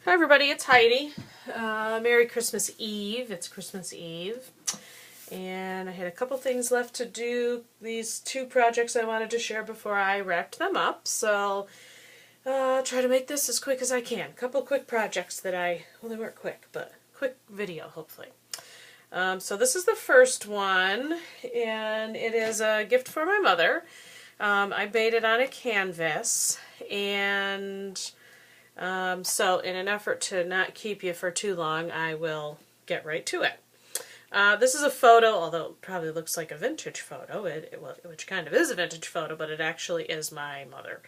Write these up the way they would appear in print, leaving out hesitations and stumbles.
Hi everybody, it's Heidi. Merry Christmas Eve. It's Christmas Eve. And I had a couple things left to do. These two projects I wanted to share before I wrapped them up. So I'll try to make this as quick as I can. A couple quick projects that well, they weren't quick, but quick video hopefully. So this is the first one, and it is a gift for my mother. I made it on a canvas, and so in an effort to not keep you for too long, I will get right to it. This is a photo, although it probably looks like a vintage photo, which kind of is a vintage photo, but it actually is my mother.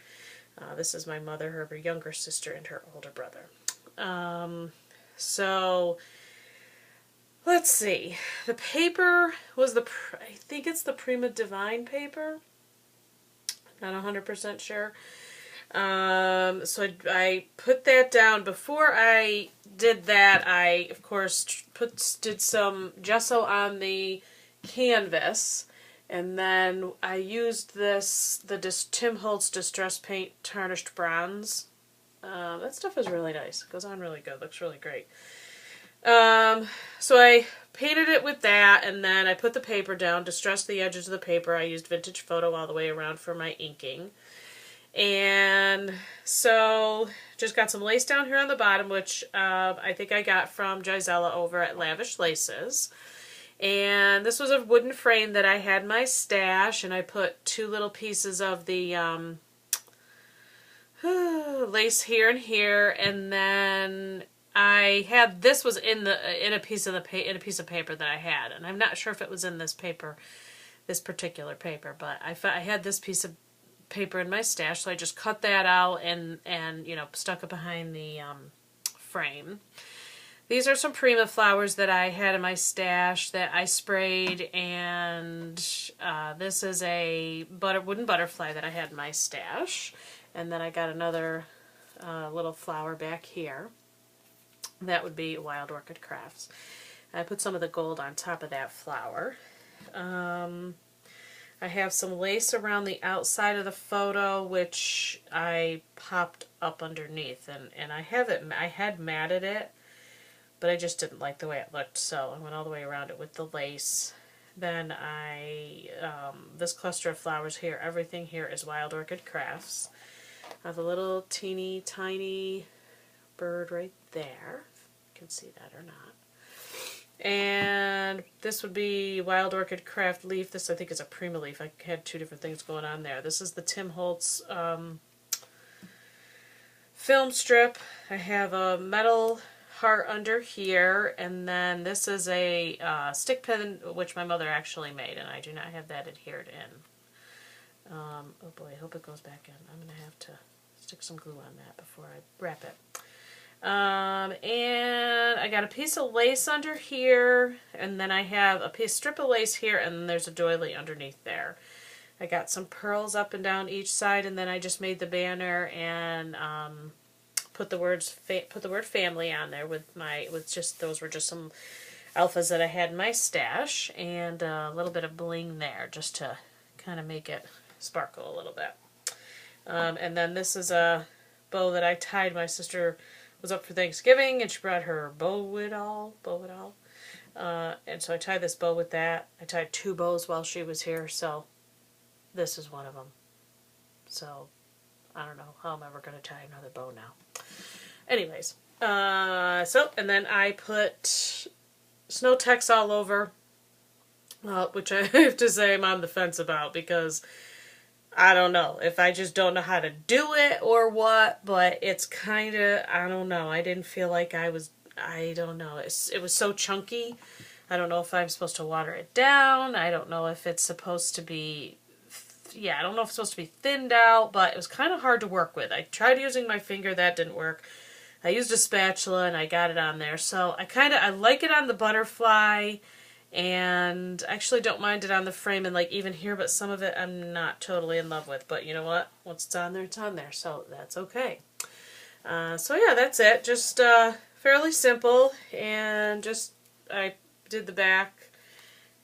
This is my mother, her younger sister, and her older brother. So let's see. The paper was I think it's the Prima Divine paper. Not 100% sure. So I put that down. Before I did that, I of course did some gesso on the canvas, and then I used the Tim Holtz Distress Paint Tarnished Bronze. That stuff is really nice. It goes on really good. Looks really great. So I painted it with that, and then I put the paper down, distressed the edges of the paper. I used Vintage Photo all the way around for my inking. And so just got some lace down here on the bottom, which I think I got from Gisela over at Lavish Laces. And this was a wooden frame that I had in my stash, and I put two little pieces of the lace here and here, and then I had this was in a piece of paper that I had, and I'm not sure if it was in this particular paper, but I had this piece of paper in my stash, so I just cut that out and stuck it behind the frame. These are some Prima flowers that I had in my stash that I sprayed, and this is a wooden butterfly that I had in my stash, and then I got another little flower back here. That would be Wild Orchid Crafts. I put some of the gold on top of that flower. I have some lace around the outside of the photo, which I popped up underneath, and I had matted it, but I just didn't like the way it looked, so I went all the way around it with the lace. Then this cluster of flowers here, everything here is Wild Orchid Crafts. I have a little teeny tiny bird right there, if you can see that or not. And this would be Wild Orchid Craft Leaf. This I think is a Prima leaf. I had two different things going on there. This is the Tim Holtz film strip. I have a metal heart under here, and then this is a stick pin, which my mother actually made, and I do not have that adhered in. Oh boy, I hope it goes back in. I'm going to have to stick some glue on that before I wrap it. And I got a piece of lace under here, and then I have a strip of lace here, and then there's a doily underneath there. I got some pearls up and down each side, and then I just made the banner and put the word family on there those were just some alphas that I had in my stash, and a little bit of bling there just to kind of make it sparkle a little bit. And then this is a bow that I tied. My sister was up for Thanksgiving, and she brought her bow-it-all. And so I tied this bow with that. I tied two bows while she was here, so this is one of them. So I don't know how I'm ever going to tie another bow now. Anyways, and then I put snow text all over, which I have to say I'm on the fence about, because I don't know if I just don't know how to do it or what, but it's kind of, I don't know. I didn't feel like I don't know. It was so chunky. I don't know if I'm supposed to water it down. I don't know if it's supposed to be, I don't know if it's supposed to be thinned out, but it was kind of hard to work with. I tried using my finger. That didn't work. I used a spatula and I got it on there. So I like it on the butterfly, and I actually don't mind it on the frame and even here, but some of it I'm not totally in love with. But you know what? Once it's on there, so that's okay. So yeah, that's it. Just fairly simple, and I did the back,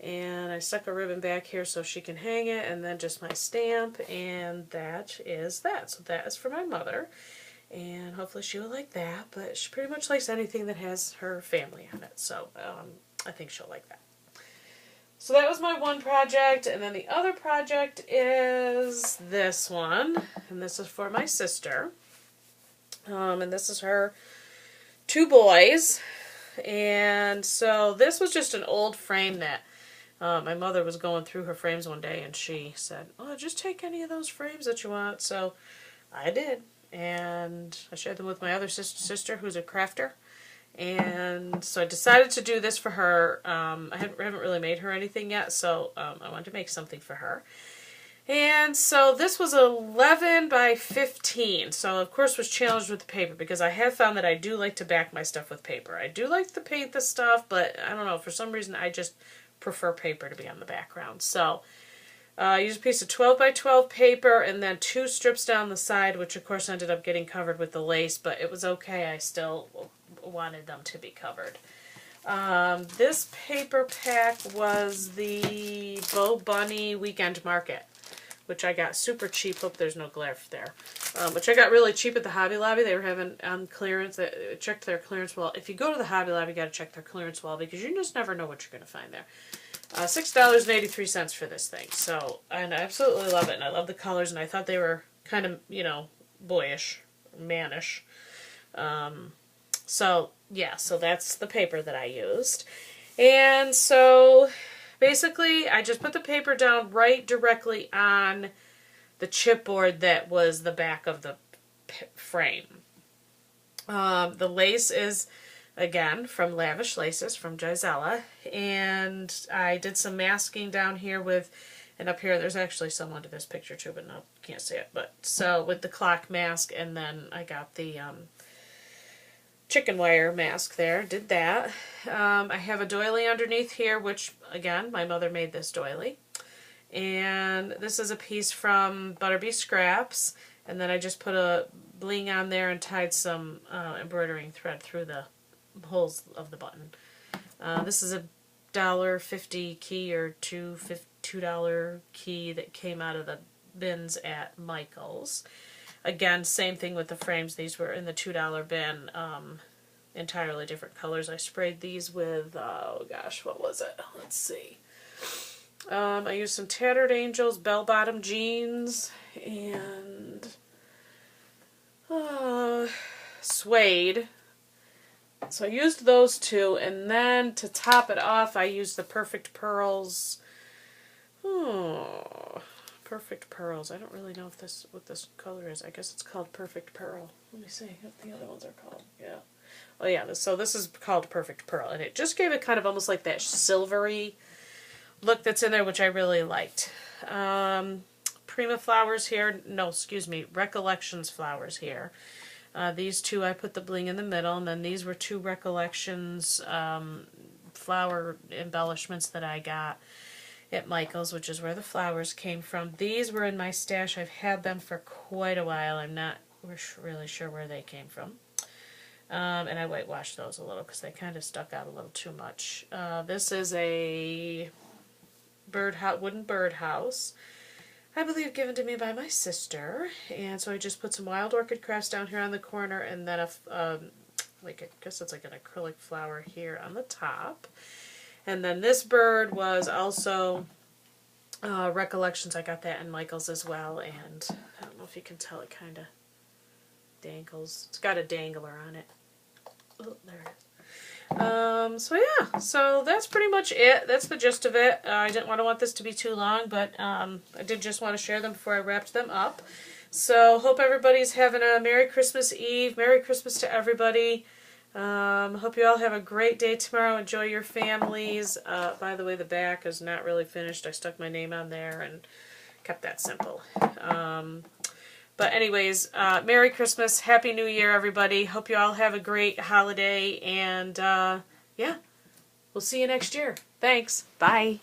and I stuck a ribbon back here so she can hang it, and then just my stamp, and that is that. So that is for my mother. And hopefully she will like that, but she pretty much likes anything that has her family on it, so I think she'll like that. So that was my one project, and then the other project is this one, and this is for my sister. And this is her 2 boys, and so this was just an old frame that my mother was going through her frames one day, and she said, "Oh, just take any of those frames that you want." So I did, and I shared them with my other sister who's a crafter. And so I decided to do this for her. I haven't really made her anything yet, so I wanted to make something for her. And so this was 11 by 15. So of course was challenged with the paper because I have found that I do like to back my stuff with paper. I do like to paint the stuff, but I don't know, for some reason I just prefer paper to be on the background. So I used a piece of 12 by 12 paper and then 2 strips down the side, which of course ended up getting covered with the lace, but it was okay. I still wanted them to be covered. This paper pack was the Bo Bunny Weekend Market, which I got super cheap. Hope there's no glare there. Which I got really cheap at the Hobby Lobby. They were having on clearance. They checked their clearance wall. If you go to the Hobby Lobby, you got to check their clearance wall because you just never know what you're going to find there. $6.83 for this thing. So, and I absolutely love it. And I love the colors. And I thought they were kind of, you know, boyish, mannish. So, yeah, so that's the paper that I used. And so, basically, I just put the paper down right directly on the chipboard that was the back of the frame. The lace is, again, from Lavish Laces from Gisela. And I did some masking down here with, and up here, there's actually some under this picture too, but no, can't see it. But so with the clock mask, and then I got the chicken wire mask there, did that. I have a doily underneath here, which, again, my mother made this doily. And this is a piece from Butterbee Scraps. And then I just put a bling on there and tied some embroidering thread through the holes of the button. This is a $1.50 key or $2 key that came out of the bins at Michael's. Again, same thing with the frames. These were in the $2 bin, entirely different colors. I sprayed these with, oh gosh, what was it? Let's see. I used some Tattered Angels bell-bottom jeans and suede. So I used those two, and then to top it off, I used the Perfect Pearls. Perfect Pearls. I don't really know if what this color is. I guess it's called Perfect Pearl. Let me see what the other ones are called. Yeah. Oh yeah, so this is called Perfect Pearl, and it just gave it kind of almost like that silvery look that's in there, which I really liked. Prima flowers here. No, excuse me, Recollections flowers here. These two, I put the bling in the middle, and then these were 2 Recollections flower embellishments that I got at Michael's, which is where the flowers came from. These were in my stash. I've had them for quite a while. I'm not really sure where they came from. And I whitewashed those a little because they kind of stuck out a little too much. This is a wooden birdhouse, I believe given to me by my sister. And so I just put some Wild Orchid crafts down here on the corner, and then I guess it's like an acrylic flower here on the top. And then this bird was also Recollections. I got that in Michael's as well, and I don't know if you can tell, it kind of dangles. It's got a dangler on it. Oh, there it is. So yeah, so that's pretty much it. That's the gist of it. I didn't want this to be too long, but I did just want to share them before I wrapped them up. So hope everybody's having a Merry Christmas Eve. Merry Christmas to everybody. Hope you all have a great day tomorrow. Enjoy your families. By the way, the back is not really finished. I stuck my name on there and kept that simple. But anyways, Merry Christmas, Happy New Year, everybody. Hope you all have a great holiday, and yeah, we'll see you next year. Thanks. Bye.